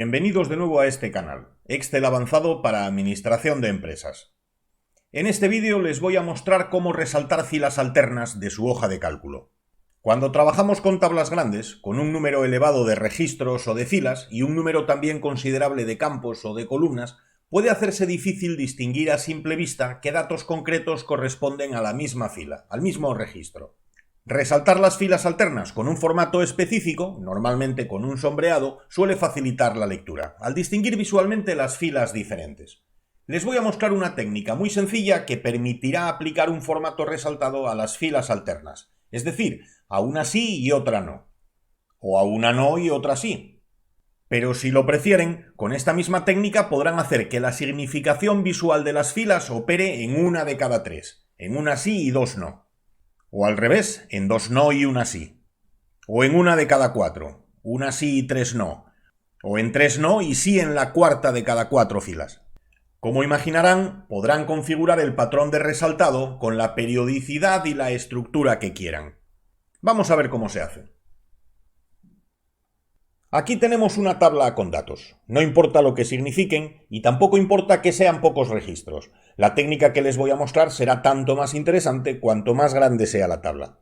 Bienvenidos de nuevo a este canal, Excel avanzado para administración de empresas. En este vídeo les voy a mostrar cómo resaltar filas alternas de su hoja de cálculo. Cuando trabajamos con tablas grandes, con un número elevado de registros o de filas y un número también considerable de campos o de columnas, puede hacerse difícil distinguir a simple vista qué datos concretos corresponden a la misma fila, al mismo registro. Resaltar las filas alternas con un formato específico, normalmente con un sombreado, suele facilitar la lectura, al distinguir visualmente las filas diferentes. Les voy a mostrar una técnica muy sencilla que permitirá aplicar un formato resaltado a las filas alternas, es decir, a una sí y otra no, o a una no y otra sí. Pero si lo prefieren, con esta misma técnica podrán hacer que la significación visual de las filas opere en una de cada tres, en una sí y dos no. O al revés, en dos no y una sí. O en una de cada cuatro, una sí y tres no. O en tres no y sí en la cuarta de cada cuatro filas. Como imaginarán, podrán configurar el patrón de resaltado con la periodicidad y la estructura que quieran. Vamos a ver cómo se hace. Aquí tenemos una tabla con datos. No importa lo que signifiquen y tampoco importa que sean pocos registros. La técnica que les voy a mostrar será tanto más interesante cuanto más grande sea la tabla.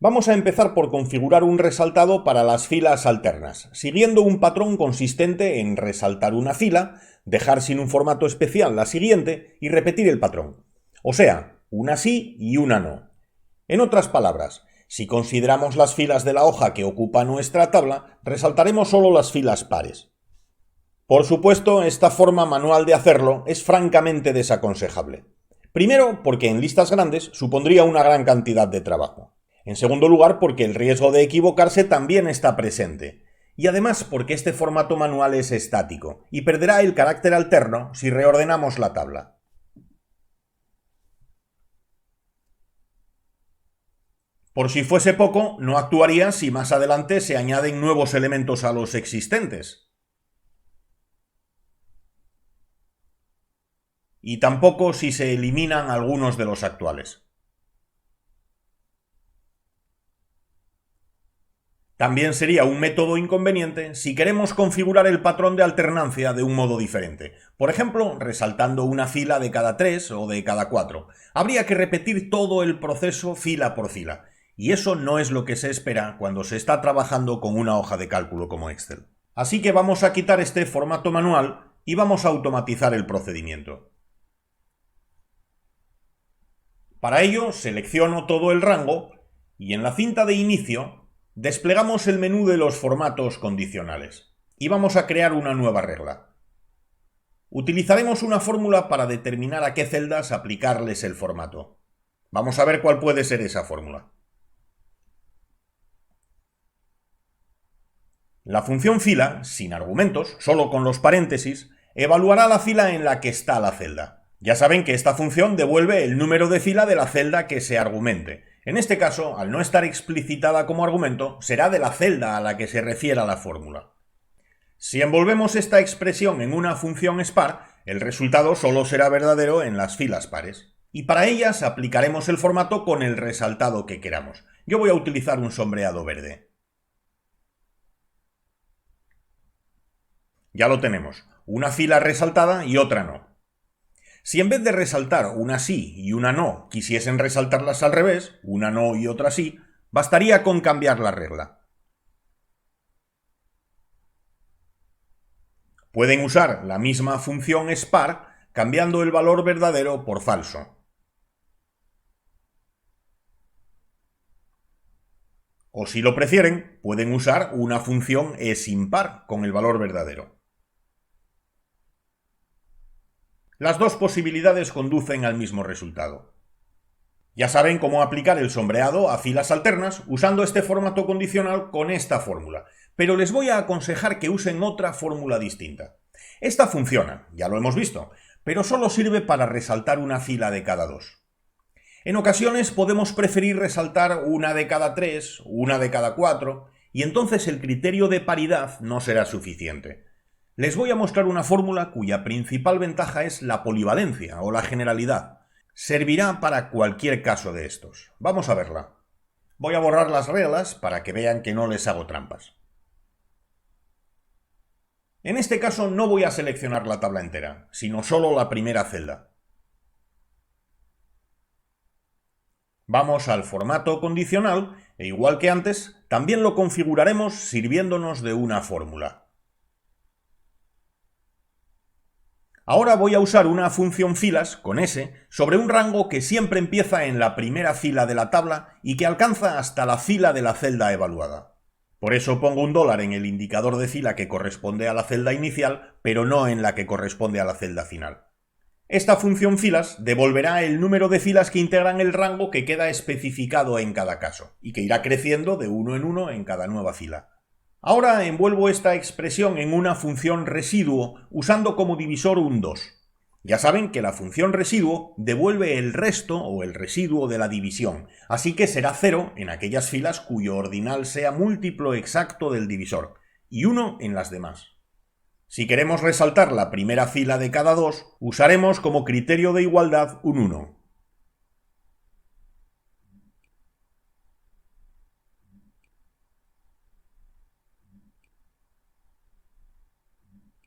Vamos a empezar por configurar un resaltado para las filas alternas, siguiendo un patrón consistente en resaltar una fila, dejar sin un formato especial la siguiente y repetir el patrón. O sea, una sí y una no. En otras palabras, si consideramos las filas de la hoja que ocupa nuestra tabla, resaltaremos solo las filas pares. Por supuesto, esta forma manual de hacerlo es francamente desaconsejable. Primero, porque en listas grandes supondría una gran cantidad de trabajo. En segundo lugar, porque el riesgo de equivocarse también está presente. Y además porque este formato manual es estático y perderá el carácter alterno si reordenamos la tabla. Por si fuese poco, no actuaría si más adelante se añaden nuevos elementos a los existentes. Y tampoco si se eliminan algunos de los actuales. También sería un método inconveniente si queremos configurar el patrón de alternancia de un modo diferente. Por ejemplo, resaltando una fila de cada 3 o de cada 4. Habría que repetir todo el proceso fila por fila. Y eso no es lo que se espera cuando se está trabajando con una hoja de cálculo como Excel. Así que vamos a quitar este formato manual y vamos a automatizar el procedimiento. Para ello, selecciono todo el rango y en la cinta de inicio desplegamos el menú de los formatos condicionales y vamos a crear una nueva regla. Utilizaremos una fórmula para determinar a qué celdas aplicarles el formato. Vamos a ver cuál puede ser esa fórmula. La función fila, sin argumentos, solo con los paréntesis, evaluará la fila en la que está la celda. Ya saben que esta función devuelve el número de fila de la celda que se argumente. En este caso, al no estar explicitada como argumento, será de la celda a la que se refiera la fórmula. Si envolvemos esta expresión en una función SPAR, el resultado solo será verdadero en las filas pares. Y para ellas aplicaremos el formato con el resaltado que queramos. Yo voy a utilizar un sombreado verde. Ya lo tenemos, una fila resaltada y otra no. Si en vez de resaltar una sí y una no quisiesen resaltarlas al revés, una no y otra sí, bastaría con cambiar la regla. Pueden usar la misma función SPAR cambiando el valor verdadero por falso. O si lo prefieren, pueden usar una función esimpar con el valor verdadero. Las dos posibilidades conducen al mismo resultado. Ya saben cómo aplicar el sombreado a filas alternas usando este formato condicional con esta fórmula, pero les voy a aconsejar que usen otra fórmula distinta. Esta funciona, ya lo hemos visto, pero solo sirve para resaltar una fila de cada dos. En ocasiones podemos preferir resaltar una de cada 3, una de cada 4, y entonces el criterio de paridad no será suficiente. Les voy a mostrar una fórmula cuya principal ventaja es la polivalencia o la generalidad. Servirá para cualquier caso de estos. Vamos a verla. Voy a borrar las reglas para que vean que no les hago trampas. En este caso no voy a seleccionar la tabla entera, sino solo la primera celda. Vamos al formato condicional e igual que antes, también lo configuraremos sirviéndonos de una fórmula. Ahora voy a usar una función filas, con S, sobre un rango que siempre empieza en la primera fila de la tabla y que alcanza hasta la fila de la celda evaluada. Por eso pongo un $, en el indicador de fila que corresponde a la celda inicial, pero no en la que corresponde a la celda final. Esta función filas devolverá el número de filas que integran el rango que queda especificado en cada caso, y que irá creciendo de uno en cada nueva fila. Ahora envuelvo esta expresión en una función residuo usando como divisor un 2. Ya saben que la función residuo devuelve el resto o el residuo de la división, así que será 0 en aquellas filas cuyo ordinal sea múltiplo exacto del divisor, y 1 en las demás. Si queremos resaltar la primera fila de cada 2, usaremos como criterio de igualdad un 1.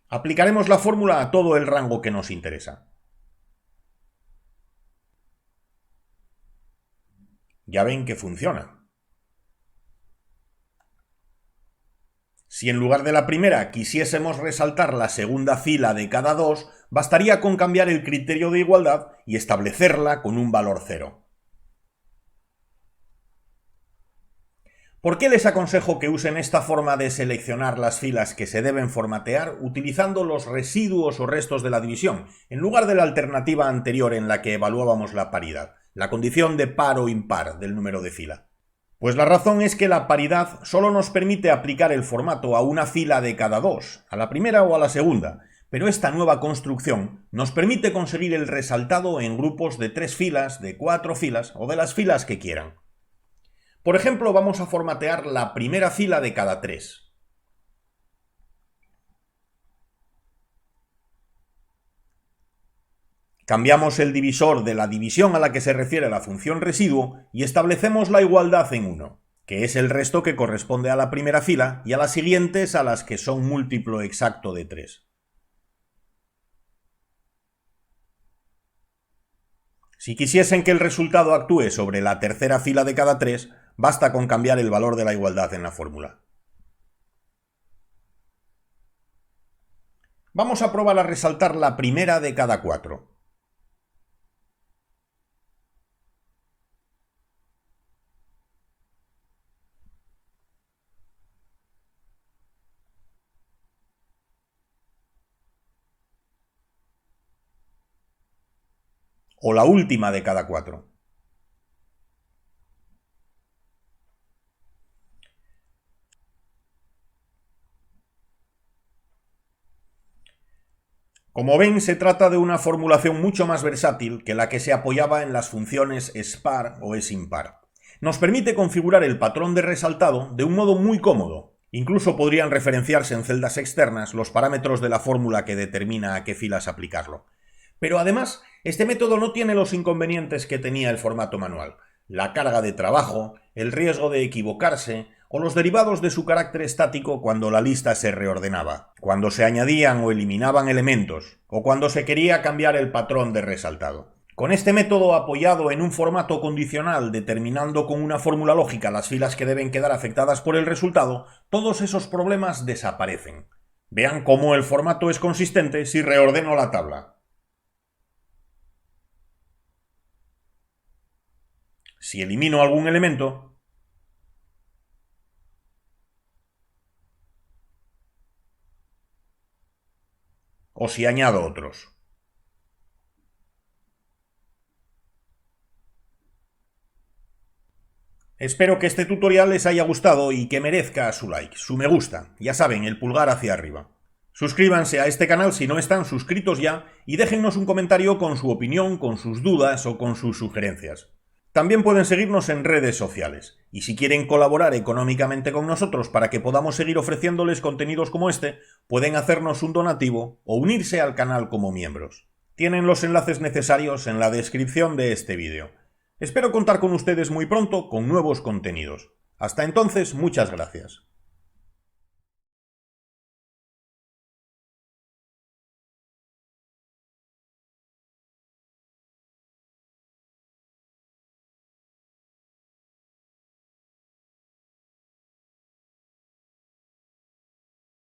Aplicaremos la fórmula a todo el rango que nos interesa. Ya ven que funciona. Si en lugar de la primera quisiésemos resaltar la segunda fila de cada 2, bastaría con cambiar el criterio de igualdad y establecerla con un valor 0. ¿Por qué les aconsejo que usen esta forma de seleccionar las filas que se deben formatear utilizando los residuos o restos de la división, en lugar de la alternativa anterior en la que evaluábamos la paridad, la condición de par o impar del número de fila? Pues la razón es que la paridad solo nos permite aplicar el formato a una fila de cada 2, a la primera o a la segunda, pero esta nueva construcción nos permite conseguir el resaltado en grupos de 3 filas, de 4 filas o de las filas que quieran. Por ejemplo, vamos a formatear la primera fila de cada 3. Cambiamos el divisor de la división a la que se refiere la función residuo y establecemos la igualdad en 1, que es el resto que corresponde a la primera fila y a las siguientes a las que son múltiplo exacto de 3. Si quisiesen que el resultado actúe sobre la tercera fila de cada 3, basta con cambiar el valor de la igualdad en la fórmula. Vamos a probar a resaltar la primera de cada 4. O la última de cada 4. Como ven, se trata de una formulación mucho más versátil que la que se apoyaba en las funciones spar o esimpar. Nos permite configurar el patrón de resaltado de un modo muy cómodo. Incluso podrían referenciarse en celdas externas los parámetros de la fórmula que determina a qué filas aplicarlo. Pero además, este método no tiene los inconvenientes que tenía el formato manual: la carga de trabajo, el riesgo de equivocarse o los derivados de su carácter estático cuando la lista se reordenaba, cuando se añadían o eliminaban elementos, o cuando se quería cambiar el patrón de resaltado. Con este método apoyado en un formato condicional determinando con una fórmula lógica las filas que deben quedar afectadas por el resultado, todos esos problemas desaparecen. Vean cómo el formato es consistente si reordeno la tabla. Si elimino algún elemento, o si añado otros. Espero que este tutorial les haya gustado y que merezca su like, su me gusta, ya saben, el pulgar hacia arriba. Suscríbanse a este canal si no están suscritos ya y déjennos un comentario con su opinión, con sus dudas o con sus sugerencias. También pueden seguirnos en redes sociales, y si quieren colaborar económicamente con nosotros para que podamos seguir ofreciéndoles contenidos como este, pueden hacernos un donativo o unirse al canal como miembros. Tienen los enlaces necesarios en la descripción de este vídeo. Espero contar con ustedes muy pronto con nuevos contenidos. Hasta entonces, muchas gracias.